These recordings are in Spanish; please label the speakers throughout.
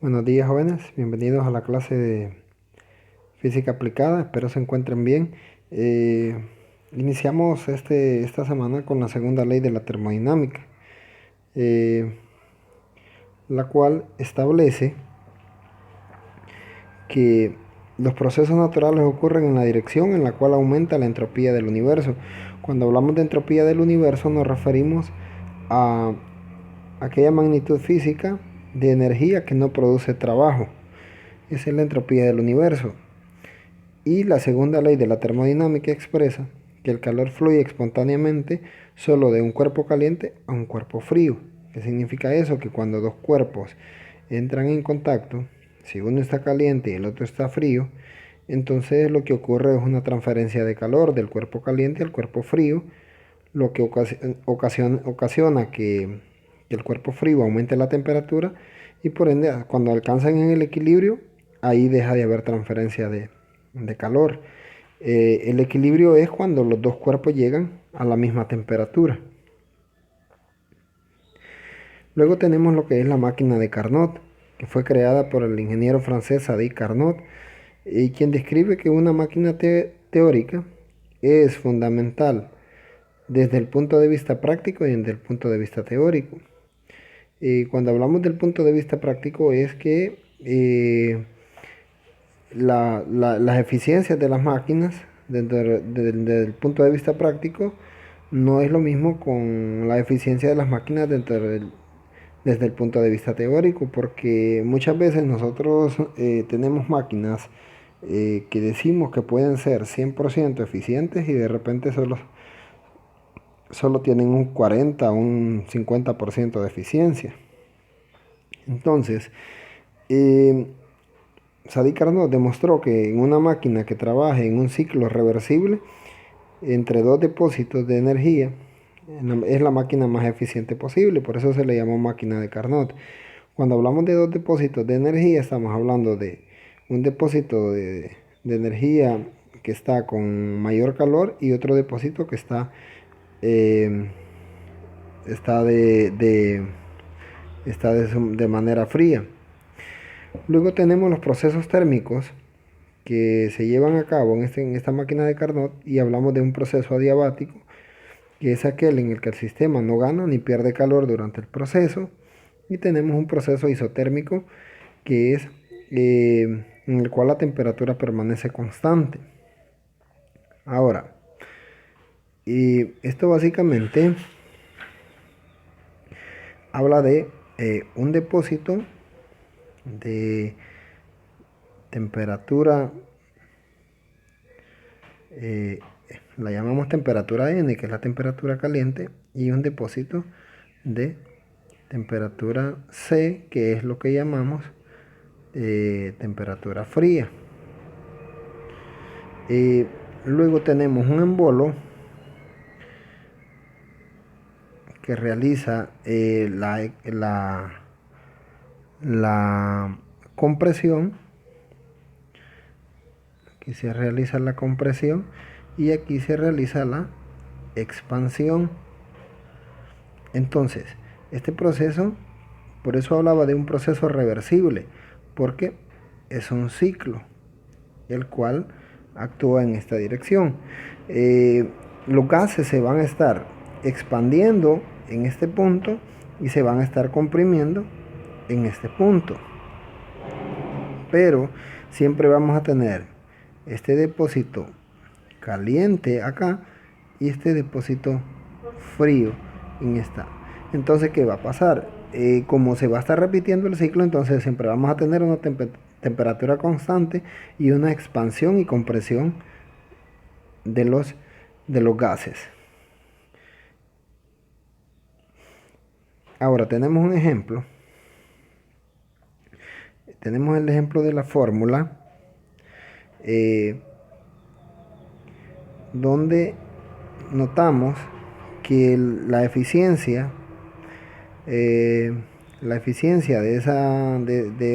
Speaker 1: Buenos días, jóvenes, bienvenidos a la clase de física aplicada, espero se encuentren bien. Eh, Iniciamos esta semana con la segunda ley de la termodinámica, eh, la cual establece que los procesos naturales ocurren en la dirección en la cual aumenta la entropía del universo. Cuando hablamos de entropía del universo nos referimos a aquella magnitud física de energía que no produce trabajo. Esa es la entropía del universo. Y la segunda ley de la termodinámica expresa que el calor fluye espontáneamente solo de un cuerpo caliente a un cuerpo frío. ¿Qué significa eso? Que cuando dos cuerpos entran en contacto, si uno está caliente y el otro está frío, entonces lo que ocurre es una transferencia de calor del cuerpo caliente al cuerpo frío, lo que ocasiona que el cuerpo frío aumente la temperatura y por ende cuando alcanzan en el equilibrio, ahí deja de haber transferencia de calor. El equilibrio es cuando los dos cuerpos llegan a la misma temperatura. Luego tenemos lo que es la máquina de Carnot, que fue creada por el ingeniero francés Sadi Carnot, y quien describe que una máquina teórica es fundamental desde el punto de vista práctico y desde el punto de vista teórico. Cuando hablamos del punto de vista práctico es que las eficiencias de las máquinas desde el punto de vista práctico no es lo mismo con la eficiencia de las máquinas desde el punto de vista teórico, porque muchas veces nosotros tenemos máquinas que decimos que pueden ser 100% eficientes y de repente solo tienen un 40 o un 50% de eficiencia. Entonces, Sadi Carnot demostró que en una máquina que trabaje en un ciclo reversible entre dos depósitos de energía es la máquina más eficiente posible, por eso se le llamó máquina de Carnot. Cuando hablamos de dos depósitos de energía estamos hablando de un depósito de energía que está con mayor calor y otro depósito que eh, está de manera fría. Luego tenemos los procesos térmicos que se llevan a cabo en esta máquina de Carnot y hablamos de un proceso adiabático, que es aquel en el que el sistema no gana ni pierde calor durante el proceso. Y tenemos un proceso isotérmico que es en el cual la temperatura permanece constante. Ahora, esto básicamente habla de un depósito de temperatura, la llamamos temperatura N, que es la temperatura caliente, y un depósito de temperatura C, que es lo que llamamos temperatura fría. Luego tenemos un embolo que realiza la compresión. Aquí se realiza la compresión y aquí se realiza la expansión. Entonces, este proceso, por eso hablaba de un proceso reversible, porque es un ciclo, el cual actúa en esta dirección. Los gases se van a estar expandiendo en este punto y se van a estar comprimiendo en este punto. Pero siempre vamos a tener este depósito caliente acá y este depósito frío en esta. Entonces, ¿qué va a pasar? Como se va a estar repitiendo el ciclo, entonces siempre vamos a tener una temperatura constante y una expansión y compresión de los gases. Ahora tenemos un ejemplo. Tenemos el ejemplo de la fórmula donde notamos que la eficiencia de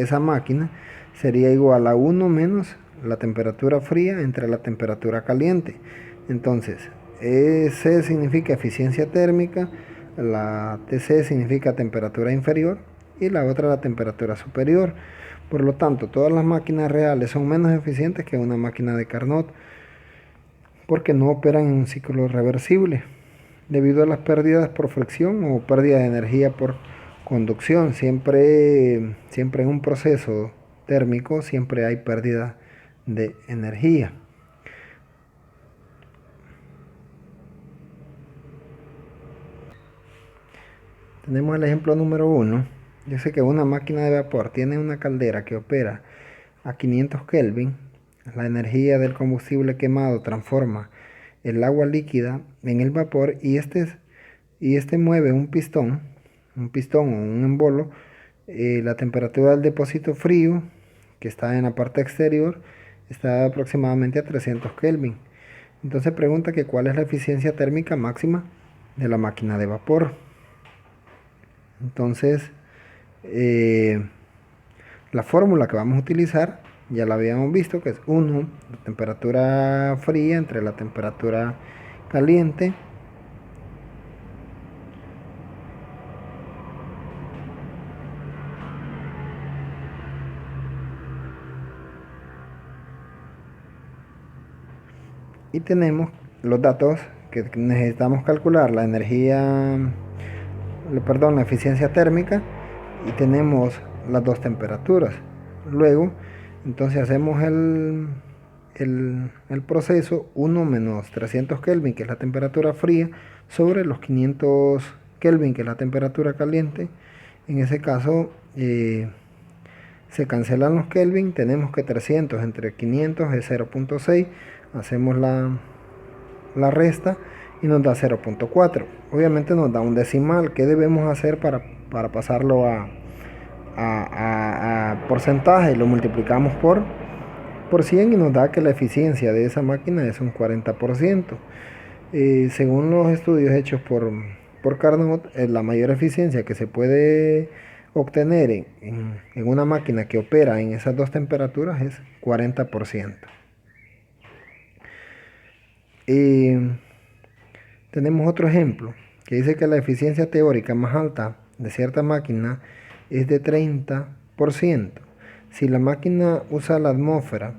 Speaker 1: esa máquina sería igual a 1 menos la temperatura fría entre la temperatura caliente. Entonces, C significa eficiencia térmica, la TC significa temperatura inferior y la otra la temperatura superior. Por lo tanto, todas las máquinas reales son menos eficientes que una máquina de Carnot porque no operan en un ciclo reversible debido a las pérdidas por fricción o pérdida de energía por conducción. Siempre en un proceso térmico siempre hay pérdida de energía. Tenemos el ejemplo número 1. Dice que una máquina de vapor tiene una caldera que opera a 500 Kelvin. La energía del combustible quemado transforma el agua líquida en el vapor y este mueve un pistón o un embolo. La temperatura del depósito frío, que está en la parte exterior, está aproximadamente a 300 Kelvin. Entonces pregunta que cuál es la eficiencia térmica máxima de la máquina de vapor. Entonces, la fórmula que vamos a utilizar ya la habíamos visto, que es 1, la temperatura fría entre la temperatura caliente, y tenemos los datos que necesitamos calcular: la eficiencia térmica, y tenemos las dos temperaturas. Luego, entonces hacemos el proceso: 1 menos 300 Kelvin, que es la temperatura fría, sobre los 500 Kelvin, que es la temperatura caliente. En ese caso, se cancelan los Kelvin, tenemos que 300 entre 500 es 0.6, hacemos la resta y nos da 0.4. Obviamente nos da un decimal. ¿Qué debemos hacer para pasarlo a porcentaje? Lo multiplicamos por 100 y nos da que la eficiencia de esa máquina es un 40%. Según los estudios hechos por Carnot, la mayor eficiencia que se puede obtener en una máquina que opera en esas dos temperaturas es 40%. Tenemos otro ejemplo que dice que la eficiencia teórica más alta de cierta máquina es de 30%. Si la máquina usa la atmósfera,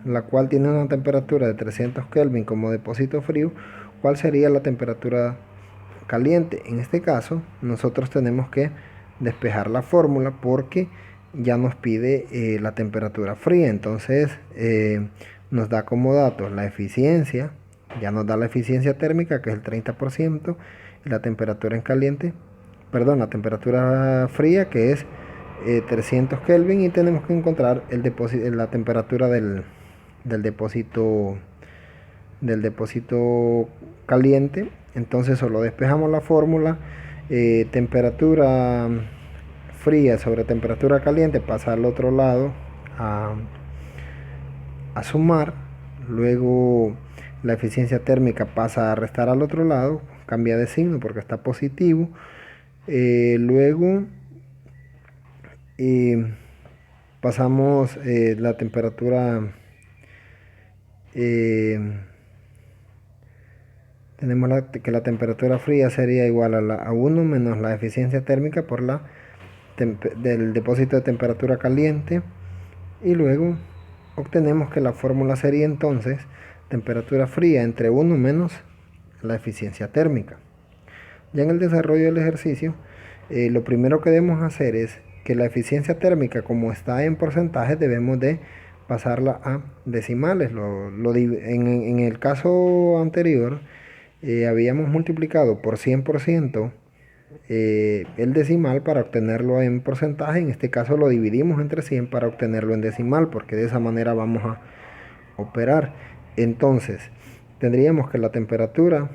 Speaker 1: la cual tiene una temperatura de 300 Kelvin como depósito frío, ¿cuál sería la temperatura caliente? En este caso, nosotros tenemos que despejar la fórmula porque ya nos pide la temperatura fría. Entonces, nos da como datos la eficiencia. Ya nos da la eficiencia térmica, que es el 30%, y la temperatura la temperatura fría, que es 300 Kelvin, y tenemos que encontrar la temperatura del depósito caliente. Entonces solo despejamos la fórmula: temperatura fría sobre temperatura caliente pasa al otro lado a sumar. Luego la eficiencia térmica pasa a restar al otro lado, cambia de signo porque está positivo. Luego pasamos la temperatura, tenemos que la temperatura fría sería igual a 1 menos la eficiencia térmica por del depósito de temperatura caliente, y luego obtenemos que la fórmula sería entonces temperatura fría entre 1 menos la eficiencia térmica. Ya en el desarrollo del ejercicio, lo primero que debemos hacer es que la eficiencia térmica, como está en porcentajes, debemos de pasarla a decimales. En el caso anterior, habíamos multiplicado por 100% el decimal para obtenerlo en porcentaje. En este caso lo dividimos entre 100 para obtenerlo en decimal, porque de esa manera vamos a operar. Entonces, tendríamos que la temperatura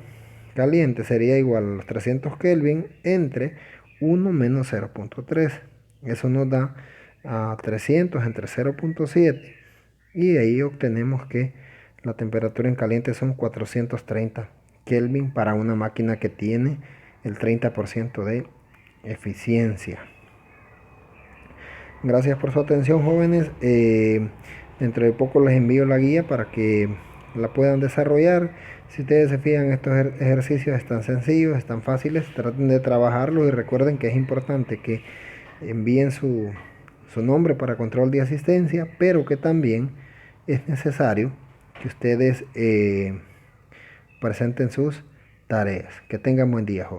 Speaker 1: caliente sería igual a los 300 Kelvin entre 1 menos 0.3. Eso nos da a 300 entre 0.7. Y de ahí obtenemos que la temperatura en caliente son 430 Kelvin para una máquina que tiene el 30% de eficiencia. Gracias por su atención, jóvenes. Dentro de poco les envío la guía para que la puedan desarrollar. Si ustedes se fijan, estos ejercicios están sencillos, están fáciles, traten de trabajarlos y recuerden que es importante que envíen su nombre para control de asistencia, pero que también es necesario que ustedes presenten sus tareas. Que tengan buen día, joven.